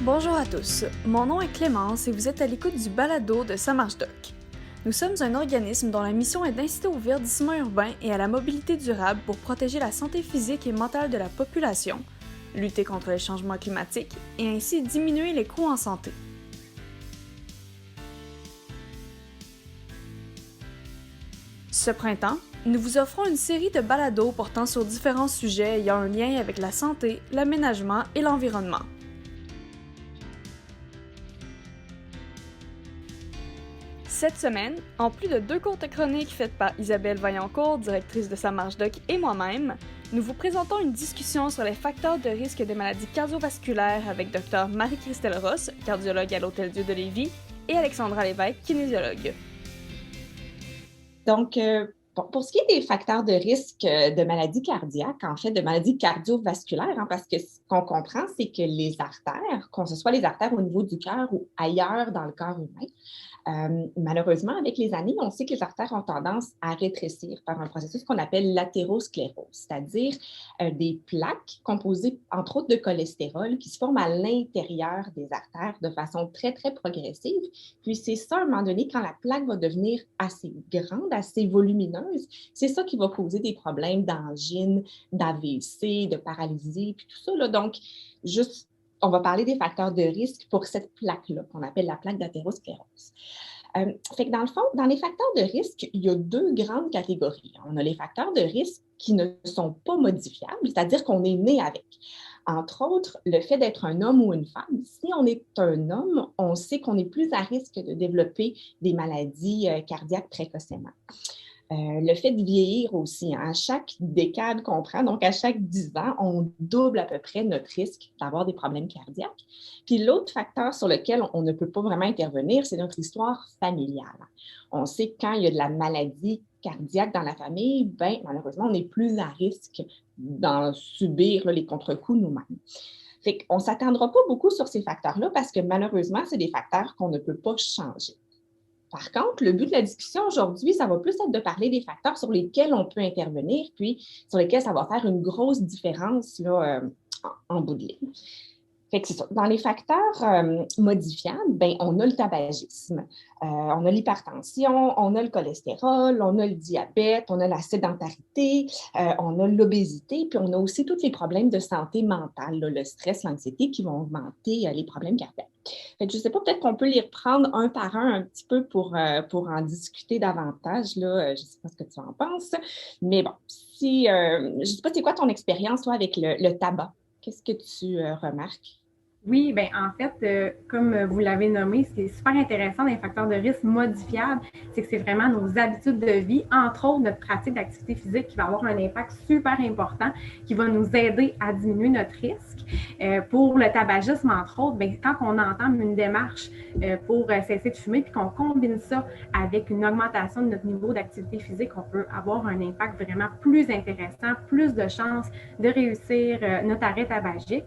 Bonjour à tous, mon nom est Clémence et vous êtes à l'écoute du balado de Ça marche doc. Nous sommes un organisme dont la mission est d'inciter au verdissement urbain et à la mobilité durable pour protéger la santé physique et mentale de la population, lutter contre les changements climatiques et ainsi diminuer les coûts en santé. Ce printemps, nous vous offrons une série de balados portant sur différents sujets ayant un lien avec la santé, l'aménagement et l'environnement. Cette semaine, en plus de 2 courtes chroniques faites par Isabelle Vaillancourt, directrice de Ça marche doc, et moi-même, nous vous présentons une discussion sur les facteurs de risque des maladies cardiovasculaires avec Dr Marie-Christelle Ross, cardiologue à l'Hôtel-Dieu de Lévis, et Alexandra Lévesque, kinésiologue. Donc, pour ce qui est des facteurs de risque de maladies cardiaques, en fait, de maladies cardiovasculaires, parce que ce qu'on comprend, c'est que les artères, qu'on ce soit les artères au niveau du cœur ou ailleurs dans le corps humain, malheureusement, avec les années, on sait que les artères ont tendance à rétrécir par un processus qu'on appelle l'athérosclérose, c'est-à-dire des plaques composées, entre autres, de cholestérol qui se forment à l'intérieur des artères de façon très, très progressive. Puis c'est ça, à un moment donné, quand la plaque va devenir assez grande, assez volumineuse, c'est ça qui va causer des problèmes d'angine, d'AVC, de paralysie, puis tout ça, là. Donc, juste on va parler des facteurs de risque pour cette plaque-là, qu'on appelle la plaque d'athérosclérose. Fait que dans le fond, dans les facteurs de risque, il y a 2 grandes catégories. On a les facteurs de risque qui ne sont pas modifiables, c'est-à-dire qu'on est né avec. Entre autres, le fait d'être un homme ou une femme. Si on est un homme, on sait qu'on est plus à risque de développer des maladies cardiaques précocement. Le fait de vieillir aussi, à chaque décade qu'on prend, donc à chaque 10 ans, on double à peu près notre risque d'avoir des problèmes cardiaques. Puis l'autre facteur sur lequel on ne peut pas vraiment intervenir, c'est notre histoire familiale. On sait que quand il y a de la maladie cardiaque dans la famille, bien, malheureusement, on est plus à risque d'en subir les contre-coups nous-mêmes. Fait qu'on ne s'attendra pas beaucoup sur ces facteurs-là parce que malheureusement, c'est des facteurs qu'on ne peut pas changer. Par contre, le but de la discussion aujourd'hui, ça va plus être de parler des facteurs sur lesquels on peut intervenir, puis sur lesquels ça va faire une grosse différence là, en bout de ligne. Fait que c'est ça. Dans les facteurs modifiables, ben, on a le tabagisme, on a l'hypertension, on a le cholestérol, on a le diabète, on a la sédentarité, on a l'obésité, puis on a aussi tous les problèmes de santé mentale, là, le stress, l'anxiété qui vont augmenter les problèmes cardiaques. Fait que je ne sais pas, peut-être qu'on peut les reprendre un par un petit peu pour en discuter davantage. Là. Je ne sais pas ce que tu en penses, mais bon, je ne sais pas c'est quoi ton expérience toi, avec le tabac. Qu'est-ce que tu remarques? Oui, bien en fait, comme vous l'avez nommé, ce qui est super intéressant dans les facteurs de risque modifiables, c'est que c'est vraiment nos habitudes de vie, entre autres notre pratique d'activité physique qui va avoir un impact super important, qui va nous aider à diminuer notre risque. Pour le tabagisme, entre autres, bien, quand on entame une démarche pour cesser de fumer, puis qu'on combine ça avec une augmentation de notre niveau d'activité physique, on peut avoir un impact vraiment plus intéressant, plus de chances de réussir notre arrêt tabagique.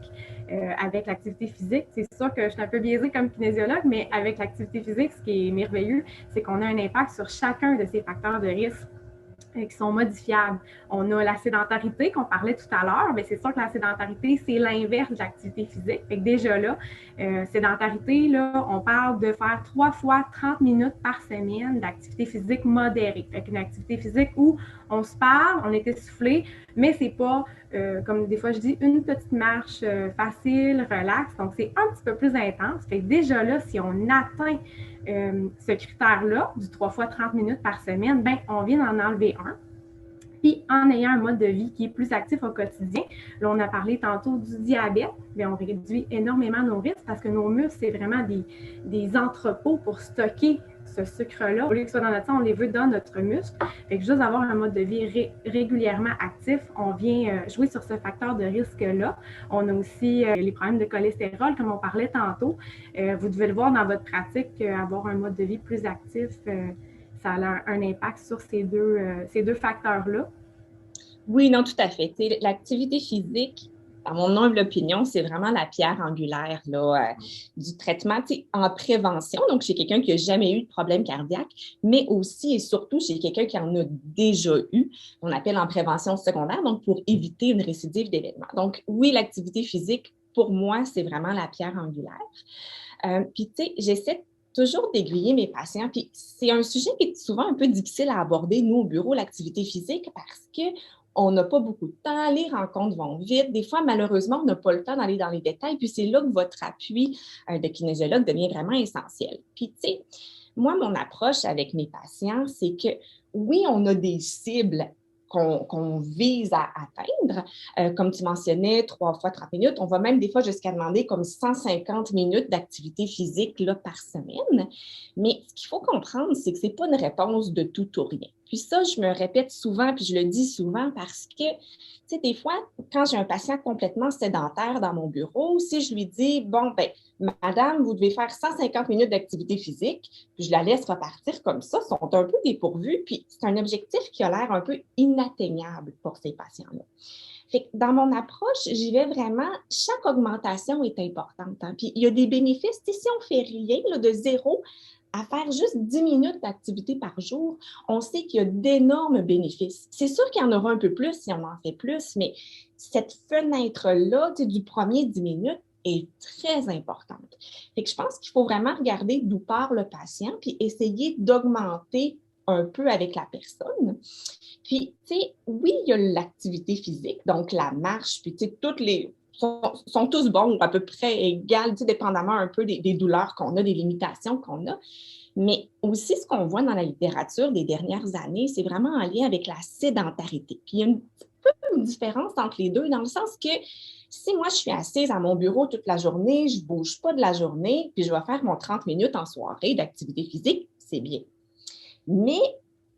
Avec l'activité physique. C'est sûr que je suis un peu biaisée comme kinésiologue, mais avec l'activité physique, ce qui est merveilleux, c'est qu'on a un impact sur chacun de ces facteurs de risque qui sont modifiables. On a la sédentarité qu'on parlait tout à l'heure, mais c'est sûr que la sédentarité, c'est l'inverse de l'activité physique. Fait que déjà là, sédentarité, là, on parle de faire 3 fois 30 minutes par semaine d'activité physique modérée. Fait qu'une activité physique où on se parle, on est essoufflé, mais c'est pas, comme des fois je dis, une petite marche facile, relax. Donc, c'est un petit peu plus intense. Fait que déjà là, si on atteint ce critère-là, du 3 fois 30 minutes par semaine, ben, on vient d'en enlever un. Puis, en ayant un mode de vie qui est plus actif au quotidien, là, on a parlé tantôt du diabète, bien, on réduit énormément nos risques parce que nos muscles, c'est vraiment des entrepôts pour stocker ce sucre-là. Au lieu que ce soit dans notre sang, on les veut dans notre muscle. Fait que juste avoir un mode de vie régulièrement actif, on vient jouer sur ce facteur de risque-là. On a aussi les problèmes de cholestérol, comme on parlait tantôt. Vous devez le voir dans votre pratique, avoir un mode de vie plus actif, ça a un impact sur ces deux facteurs-là. Oui, non, tout à fait. L'activité physique, à mon humble opinion, c'est vraiment la pierre angulaire là, du traitement en prévention, donc chez quelqu'un qui n'a jamais eu de problème cardiaque, mais aussi et surtout chez quelqu'un qui en a déjà eu, on appelle en prévention secondaire, donc pour éviter une récidive d'événements. Donc oui, l'activité physique, pour moi, c'est vraiment la pierre angulaire. Puis, tu sais, j'essaie toujours d'aiguiller mes patients. Puis, c'est un sujet qui est souvent un peu difficile à aborder, nous, au bureau, l'activité physique, parce qu'on n'a pas beaucoup de temps, les rencontres vont vite. Des fois, malheureusement, on n'a pas le temps d'aller dans les détails. Puis, c'est là que votre appui de kinésiologue devient vraiment essentiel. Puis, tu sais, moi, mon approche avec mes patients, c'est que oui, on a des cibles qu'on vise à atteindre. Comme tu mentionnais, 3 fois 30 minutes. On va même des fois jusqu'à demander comme 150 minutes d'activité physique là, par semaine. Mais ce qu'il faut comprendre, c'est que ce n'est pas une réponse de tout ou rien. Puis ça, je me répète souvent, puis je le dis souvent parce que, tu sais, des fois, quand j'ai un patient complètement sédentaire dans mon bureau, si je lui dis, bon, ben, madame, vous devez faire 150 minutes d'activité physique, puis je la laisse repartir comme ça, sont un peu dépourvus, puis c'est un objectif qui a l'air un peu inatteignable pour ces patients-là. Fait que dans mon approche, j'y vais vraiment, chaque augmentation est importante. Hein? Puis il y a des bénéfices. Si on fait rien là, de 0 à faire juste 10 minutes d'activité par jour, on sait qu'il y a d'énormes bénéfices. C'est sûr qu'il y en aura un peu plus si on en fait plus, mais cette fenêtre-là, du premier 10 minutes, est très importante. Fait que je pense qu'il faut vraiment regarder d'où part le patient, puis essayer d'augmenter un peu avec la personne. Puis, tu sais, oui, il y a l'activité physique, donc la marche, puis tu sais, toutes les sont tous bons ou à peu près égales, tu sais, dépendamment un peu des douleurs qu'on a, des limitations qu'on a. Mais aussi, ce qu'on voit dans la littérature des dernières années, c'est vraiment en lien avec la sédentarité. Puis, il y a un petit peu une différence entre les deux, dans le sens que si moi, je suis assise à mon bureau toute la journée, je ne bouge pas de la journée, puis je vais faire mon 30 minutes en soirée d'activité physique, c'est bien. Mais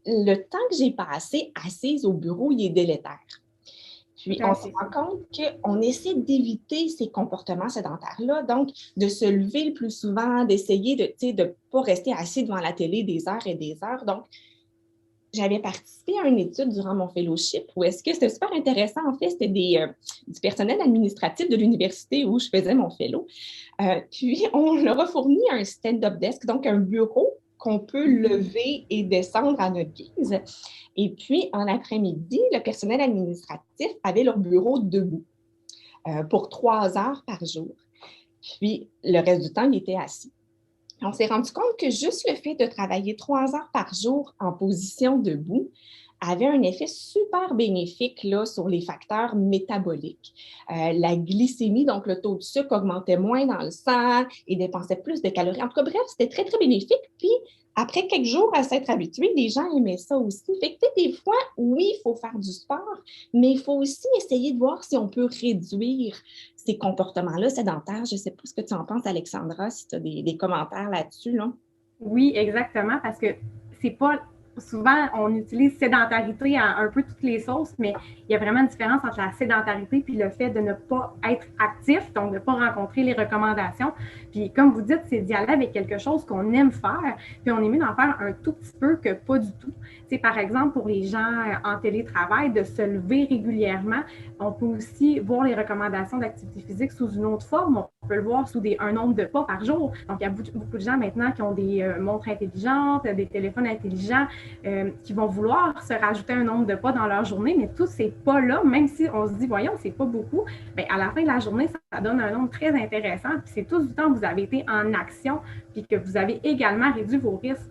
le temps que j'ai passé assise au bureau, il est délétère. Puis, on se rend compte qu'on essaie d'éviter ces comportements sédentaires-là, donc de se lever le plus souvent, d'essayer de ne pas rester assis devant la télé des heures et des heures. Donc, j'avais participé à une étude durant mon fellowship où est-ce que c'était super intéressant. En fait, c'était du personnel administratif de l'université où je faisais mon fellow. Puis, on leur a fourni un stand-up desk, donc un bureau qu'on peut lever et descendre à notre guise. Et puis, en après-midi, le personnel administratif avait leur bureau debout pour 3 heures par jour. Puis, le reste du temps, il était assis. On s'est rendu compte que juste le fait de travailler 3 heures par jour en position debout avait un effet super bénéfique là, sur les facteurs métaboliques. La glycémie, donc le taux de sucre, augmentait moins dans le sang et dépensait plus de calories. En tout cas, bref, c'était très, très bénéfique. Puis, après quelques jours à s'être habitués, les gens aimaient ça aussi. Fait que des fois, oui, il faut faire du sport, mais il faut aussi essayer de voir si on peut réduire ces comportements-là sédentaires. Je ne sais pas ce que tu en penses, Alexandra, si tu as des commentaires là-dessus. Là. Oui, exactement, parce que c'est pas... Souvent, on utilise sédentarité à un peu toutes les sauces, mais il y a vraiment une différence entre la sédentarité puis le fait de ne pas être actif, donc de ne pas rencontrer les recommandations. Puis, comme vous dites, c'est d'y aller avec quelque chose qu'on aime faire, puis on est mieux d'en faire un tout petit peu que pas du tout. Tu sais, par exemple, pour les gens en télétravail, de se lever régulièrement, on peut aussi voir les recommandations d'activité physique sous une autre forme. On peut le voir sous un nombre de pas par jour. Donc, il y a beaucoup de gens maintenant qui ont des montres intelligentes, des téléphones intelligents, qui vont vouloir se rajouter un nombre de pas dans leur journée, mais tous ces pas-là, même si on se dit, voyons, c'est pas beaucoup, bien, à la fin de la journée, ça donne un nombre très intéressant. Puis c'est tout du temps que vous avez été en action, puis que vous avez également réduit vos risques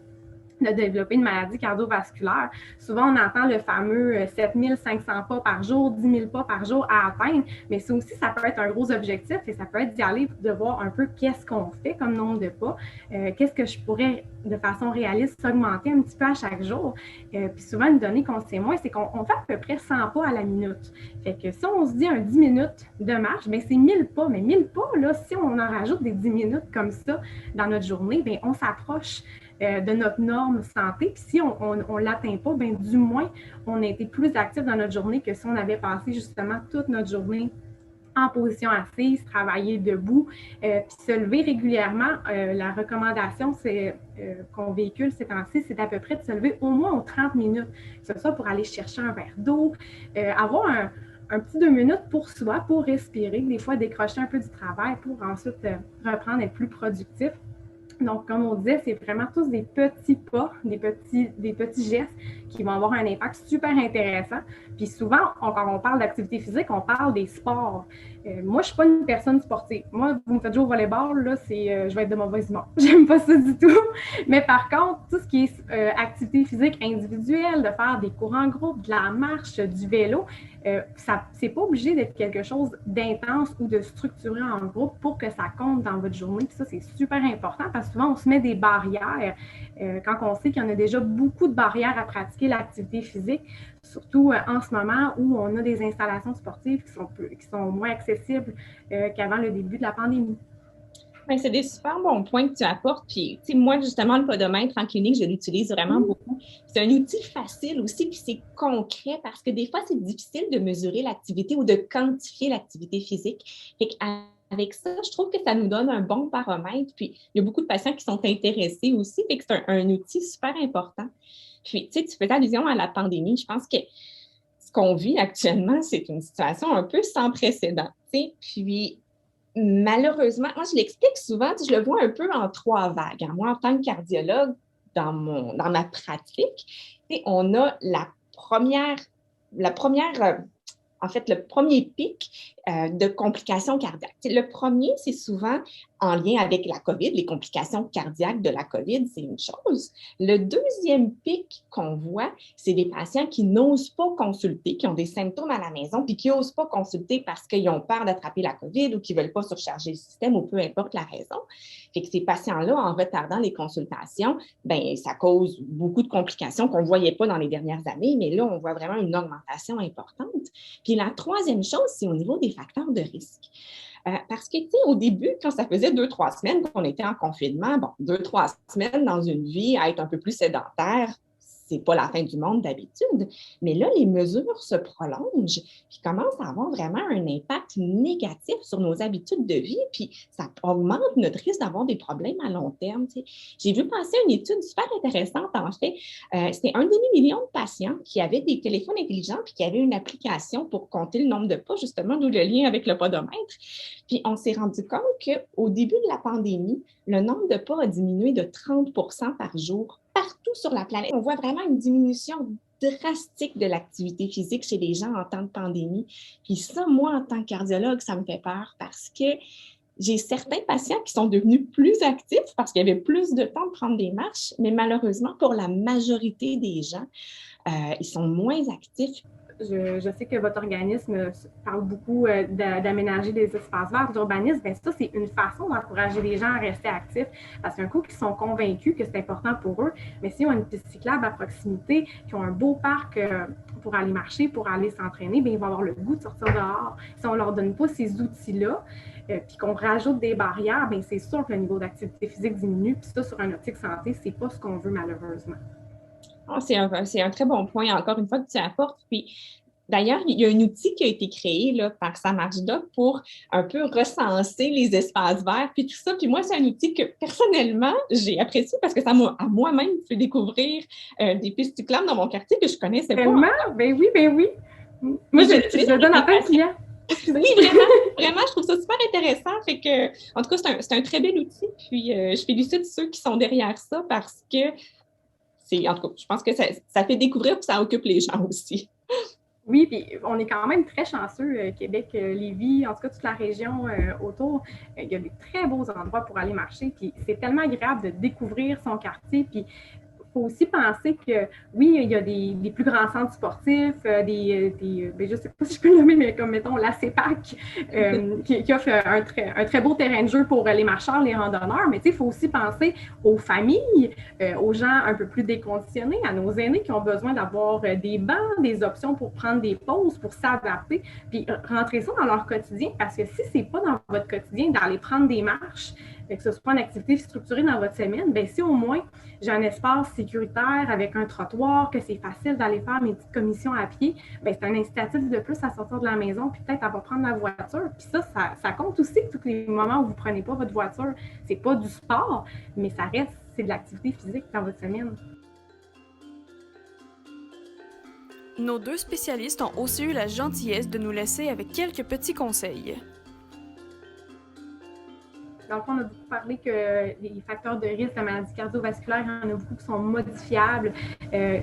de développer une maladie cardiovasculaire. Souvent, on entend le fameux 7500 pas par jour, 10 000 pas par jour à atteindre, mais ça aussi, ça peut être un gros objectif et ça peut être d'y aller, de voir un peu qu'est-ce qu'on fait comme nombre de pas, qu'est-ce que je pourrais, de façon réaliste, augmenter un petit peu à chaque jour. Puis souvent, une donnée qu'on sait moins, c'est qu'on fait à peu près 100 pas à la minute. Fait que si on se dit un 10 minutes de marche, bien, c'est 1000 pas. Mais 1000 pas, là, si on en rajoute des 10 minutes comme ça dans notre journée, bien, on s'approche de notre norme santé. Puis si on ne l'atteint pas, bien, du moins, on a été plus actif dans notre journée que si on avait passé justement toute notre journée en position assise, travailler debout, puis se lever régulièrement. La recommandation qu'on véhicule ces temps-ci, c'est à peu près de se lever au moins aux 30 minutes, que ce soit pour aller chercher un verre d'eau, avoir un petit 2 minutes pour soi, pour respirer, des fois décrocher un peu du travail pour ensuite reprendre, être plus productif. Donc, comme on disait, c'est vraiment tous des petits pas, des petits gestes qui vont avoir un impact super intéressant. Puis souvent, quand on parle d'activité physique, on parle des sports. Moi, je ne suis pas une personne sportive. Moi, vous me faites jouer au volleyball, là, je vais être de mauvaise humeur. J'aime pas ça du tout. Mais par contre, tout ce qui est activité physique individuelle, de faire des cours en groupe, de la marche, du vélo, c'est pas obligé d'être quelque chose d'intense ou de structuré en groupe pour que ça compte dans votre journée. Puis ça, c'est super important parce que souvent, on se met des barrières quand on sait qu'il y en a déjà beaucoup de barrières à pratiquer l'activité physique, surtout en ce moment où on a des installations sportives qui sont moins accessibles qu'avant le début de la pandémie. Ben, c'est des super bons points que tu apportes. Puis, tu sais, moi, justement, le podomètre en clinique, je l'utilise vraiment beaucoup. C'est un outil facile aussi, puis c'est concret parce que des fois, c'est difficile de mesurer l'activité ou de quantifier l'activité physique. Fait qu'avec ça, je trouve que ça nous donne un bon baromètre. Puis, il y a beaucoup de patients qui sont intéressés aussi. Fait que c'est un outil super important. Puis, tu sais, tu fais allusion à la pandémie. Je pense que ce qu'on vit actuellement, c'est une situation un peu sans précédent. Tu sais, puis malheureusement, moi, je l'explique souvent, je le vois un peu en 3 vagues. Moi, en tant que cardiologue, dans ma pratique, on a en fait, le premier pic de complications cardiaques. Le premier, c'est souvent en lien avec la COVID, les complications cardiaques de la COVID, c'est une chose. Le deuxième pic qu'on voit, c'est des patients qui n'osent pas consulter, qui ont des symptômes à la maison, puis qui n'osent pas consulter parce qu'ils ont peur d'attraper la COVID ou qu'ils ne veulent pas surcharger le système ou peu importe la raison. Fait que ces patients-là, en retardant les consultations, ben ça cause beaucoup de complications qu'on ne voyait pas dans les dernières années, mais là, on voit vraiment une augmentation importante. Puis la troisième chose, c'est au niveau des facteurs de risque. Parce que, tu sais, au début, quand ça faisait 2-3 semaines qu'on était en confinement, 2-3 semaines dans une vie à être un peu plus sédentaire, c'est pas la fin du monde d'habitude. Mais là, les mesures se prolongent puis commencent à avoir vraiment un impact négatif sur nos habitudes de vie, puis ça augmente notre risque d'avoir des problèmes à long terme. Tu sais. J'ai vu passer une étude super intéressante, en fait. C'était 1 demi-million de patients qui avaient des téléphones intelligents puis qui avaient une application pour compter le nombre de pas, justement, d'où le lien avec le podomètre. Puis on s'est rendu compte qu'au début de la pandémie, le nombre de pas a diminué de 30 % par jour partout sur la planète. On voit vraiment une diminution drastique de l'activité physique chez les gens en temps de pandémie. Puis ça, moi, en tant que cardiologue, ça me fait peur parce que j'ai certains patients qui sont devenus plus actifs parce qu'il y avait plus de temps de prendre des marches, mais malheureusement, pour la majorité des gens, ils sont moins actifs. Je sais que votre organisme parle beaucoup d'aménager des espaces verts, d'urbanisme. Bien, ça, c'est une façon d'encourager les gens à rester actifs. Parce qu'un coup, qu'ils sont convaincus que c'est important pour eux, mais s'ils ont une piste cyclable à proximité, qu'ils ont un beau parc pour aller marcher, pour aller s'entraîner, bien, ils vont avoir le goût de sortir dehors. Si on ne leur donne pas ces outils-là, puis qu'on rajoute des barrières, bien, c'est sûr que le niveau d'activité physique diminue. Puis ça, sur un optique santé, c'est pas ce qu'on veut malheureusement. C'est un très bon point, encore une fois, que tu apportes. Puis, d'ailleurs, il y a un outil qui a été créé là, par SamarchDoc pour un peu recenser les espaces verts, puis tout ça. Puis moi, c'est un outil que, personnellement, j'ai apprécié parce que ça m'a, à moi-même, fait découvrir des pistes cyclables dans mon quartier que je ne connaissais pas. Vraiment? Ben oui. Moi, je donne en fait client. Oui, vraiment, je trouve ça super intéressant. Fait que, en tout cas, c'est un très bel outil. Puis, je félicite ceux qui sont derrière ça parce que en tout cas, je pense que ça fait découvrir que ça occupe les gens aussi. Oui, puis on est quand même très chanceux, Québec, Lévis, en tout cas toute la région autour. Il y a des très beaux endroits pour aller marcher, puis c'est tellement agréable de découvrir son quartier, puis il faut aussi penser que, oui, il y a des plus grands centres sportifs, ben, je ne sais pas si je peux le nommer, mais comme, mettons, la CEPAC, qui offre un très beau terrain de jeu pour les marcheurs, les randonneurs, mais il faut aussi penser aux familles, aux gens un peu plus déconditionnés, à nos aînés qui ont besoin d'avoir des bancs, des options pour prendre des pauses, pour s'adapter, puis rentrer ça dans leur quotidien, parce que si ce n'est pas dans votre quotidien d'aller prendre des marches, que ce soit une activité structurée dans votre semaine, bien, si au moins j'ai un espace sécuritaire avec un trottoir, que c'est facile d'aller faire mes petites commissions à pied, bien, c'est un incitatif de plus à sortir de la maison, puis peut-être à pas prendre la voiture. Puis ça compte aussi tous les moments où vous ne prenez pas votre voiture. C'est pas du sport, mais ça reste, c'est de l'activité physique dans votre semaine. Nos 2 spécialistes ont aussi eu la gentillesse de nous laisser avec quelques petits conseils. Dans le fond, on a beaucoup parlé que les facteurs de risque de maladies cardiovasculaires, il y en a beaucoup qui sont modifiables,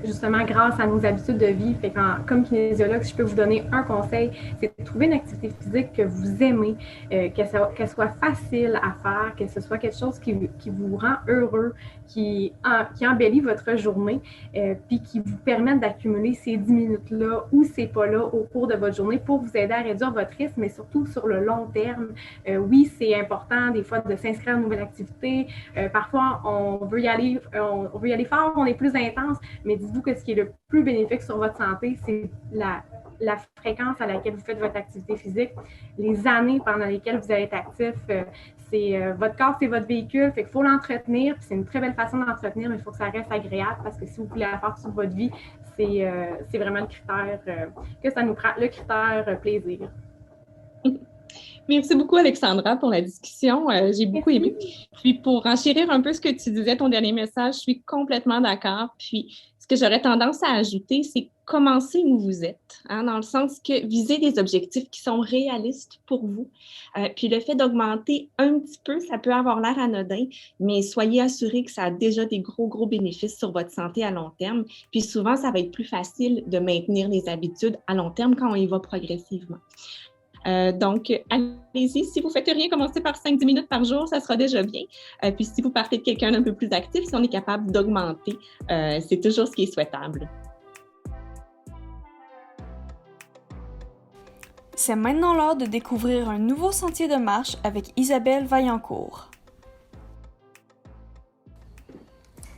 justement grâce à nos habitudes de vie. Fait que, comme kinésiologue, si je peux vous donner un conseil, c'est de trouver une activité physique que vous aimez, qu'elle soit facile à faire, que ce soit quelque chose qui vous rend heureux, qui embellit votre journée, puis qui vous permette d'accumuler ces 10 minutes-là ou ces pas-là au cours de votre journée pour vous aider à réduire votre risque, mais surtout sur le long terme. Oui, c'est important des fois de s'inscrire à une nouvelle activité. Parfois, on veut y aller fort, on est plus intense, mais dites-vous que ce qui est le plus bénéfique sur votre santé, c'est la fréquence à laquelle vous faites votre activité physique, les années pendant lesquelles vous allez être actif. Votre corps, c'est votre véhicule, fait qu'il faut l'entretenir, puis c'est une très belle façon d'entretenir, mais il faut que ça reste agréable parce que si vous voulez la faire toute votre vie, c'est vraiment le critère que ça nous prend, le critère plaisir. Merci beaucoup, Alexandra, pour la discussion. J'ai beaucoup aimé. Puis, pour enchérir un peu ce que tu disais, ton dernier message, je suis complètement d'accord. Puis, ce que j'aurais tendance à ajouter, c'est commencer où vous êtes, hein, dans le sens que viser des objectifs qui sont réalistes pour vous. Puis, le fait d'augmenter un petit peu, ça peut avoir l'air anodin, mais soyez assurés que ça a déjà des gros bénéfices sur votre santé à long terme. Puis, souvent, ça va être plus facile de maintenir les habitudes à long terme quand on y va progressivement. Donc, allez-y. Si vous ne faites rien, commencez par 5-10 minutes par jour, ça sera déjà bien. Puis, si vous partez de quelqu'un d'un peu plus actif, si on est capable d'augmenter, c'est toujours ce qui est souhaitable. C'est maintenant l'heure de découvrir un nouveau sentier de marche avec Isabelle Vaillancourt.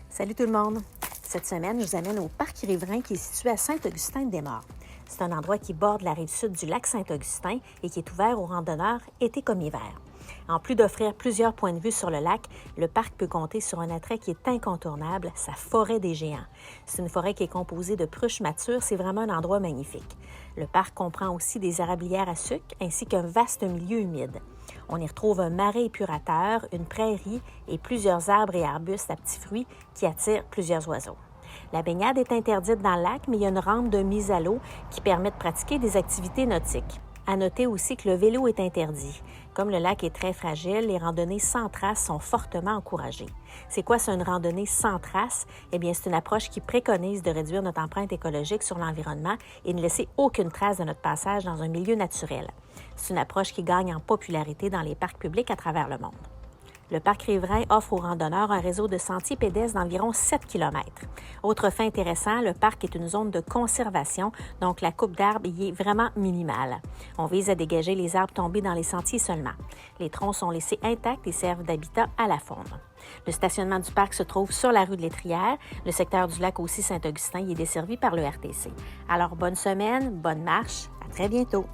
Salut tout le monde! Cette semaine, je vous amène au Parc Riverain qui est situé à Saint-Augustin-des-Maures. C'est un endroit qui borde la rive sud du lac Saint-Augustin et qui est ouvert aux randonneurs été comme hiver. En plus d'offrir plusieurs points de vue sur le lac, le parc peut compter sur un attrait qui est incontournable, sa forêt des géants. C'est une forêt qui est composée de pruches matures, c'est vraiment un endroit magnifique. Le parc comprend aussi des érablières à sucre ainsi qu'un vaste milieu humide. On y retrouve un marais épurateur, une prairie et plusieurs arbres et arbustes à petits fruits qui attirent plusieurs oiseaux. La baignade est interdite dans le lac, mais il y a une rampe de mise à l'eau qui permet de pratiquer des activités nautiques. À noter aussi que le vélo est interdit. Comme le lac est très fragile, les randonnées sans traces sont fortement encouragées. C'est quoi ça, une randonnée sans traces? Eh bien, c'est une approche qui préconise de réduire notre empreinte écologique sur l'environnement et ne laisser aucune trace de notre passage dans un milieu naturel. C'est une approche qui gagne en popularité dans les parcs publics à travers le monde. Le Parc Riverain offre aux randonneurs un réseau de sentiers pédestres d'environ 7 km. Autre fait intéressant, le parc est une zone de conservation, donc la coupe d'arbres y est vraiment minimale. On vise à dégager les arbres tombés dans les sentiers seulement. Les troncs sont laissés intacts et servent d'habitat à la faune. Le stationnement du parc se trouve sur la rue de l'Étrière. Le secteur du lac aussi Saint-Augustin y est desservi par le RTC. Alors, bonne semaine, bonne marche, à très bientôt!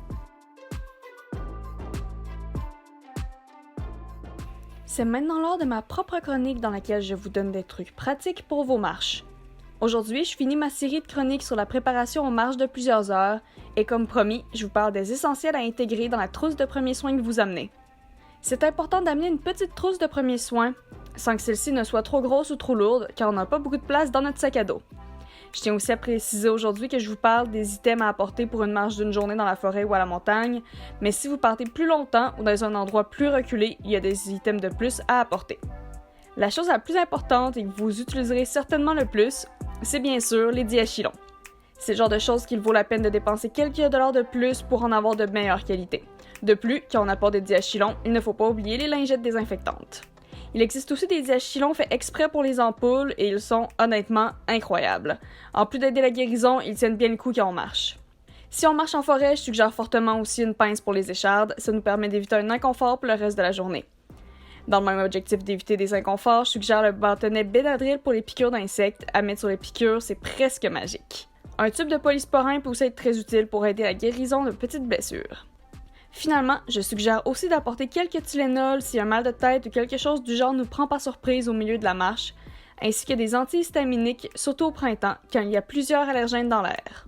C'est maintenant l'heure de ma propre chronique dans laquelle je vous donne des trucs pratiques pour vos marches. Aujourd'hui, je finis ma série de chroniques sur la préparation aux marches de plusieurs heures et comme promis, je vous parle des essentiels à intégrer dans la trousse de premiers soins que vous amenez. C'est important d'amener une petite trousse de premiers soins sans que celle-ci ne soit trop grosse ou trop lourde car on n'a pas beaucoup de place dans notre sac à dos. Je tiens aussi à préciser aujourd'hui que je vous parle des items à apporter pour une marche d'une journée dans la forêt ou à la montagne, mais si vous partez plus longtemps ou dans un endroit plus reculé, il y a des items de plus à apporter. La chose la plus importante et que vous utiliserez certainement le plus, c'est bien sûr les diachylons. C'est le genre de choses qu'il vaut la peine de dépenser quelques dollars de plus pour en avoir de meilleure qualité. De plus, quand on apporte des diachylons, il ne faut pas oublier les lingettes désinfectantes. Il existe aussi des diachylons faits exprès pour les ampoules et ils sont honnêtement incroyables. En plus d'aider la guérison, ils tiennent bien le coup quand on marche. Si on marche en forêt, je suggère fortement aussi une pince pour les échardes, ça nous permet d'éviter un inconfort pour le reste de la journée. Dans le même objectif d'éviter des inconforts, je suggère le bâtonnet Benadryl pour les piqûres d'insectes. À mettre sur les piqûres, c'est presque magique. Un tube de polysporin peut aussi être très utile pour aider à la guérison de petites blessures. Finalement, je suggère aussi d'apporter quelques Tylenol si un mal de tête ou quelque chose du genre nous prend par surprise au milieu de la marche, ainsi que des antihistaminiques, surtout au printemps, quand il y a plusieurs allergènes dans l'air.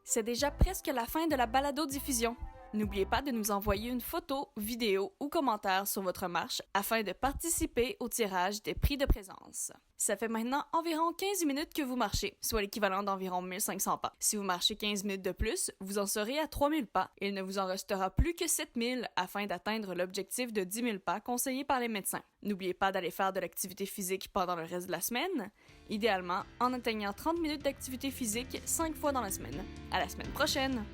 C'est déjà presque la fin de la balado-diffusion. N'oubliez pas de nous envoyer une photo, vidéo ou commentaire sur votre marche afin de participer au tirage des prix de présence. Ça fait maintenant environ 15 minutes que vous marchez, soit l'équivalent d'environ 1500 pas. Si vous marchez 15 minutes de plus, vous en serez à 3000 pas. Il ne vous en restera plus que 7000 afin d'atteindre l'objectif de 10 000 pas conseillé par les médecins. N'oubliez pas d'aller faire de l'activité physique pendant le reste de la semaine, idéalement en atteignant 30 minutes d'activité physique 5 fois dans la semaine. À la semaine prochaine!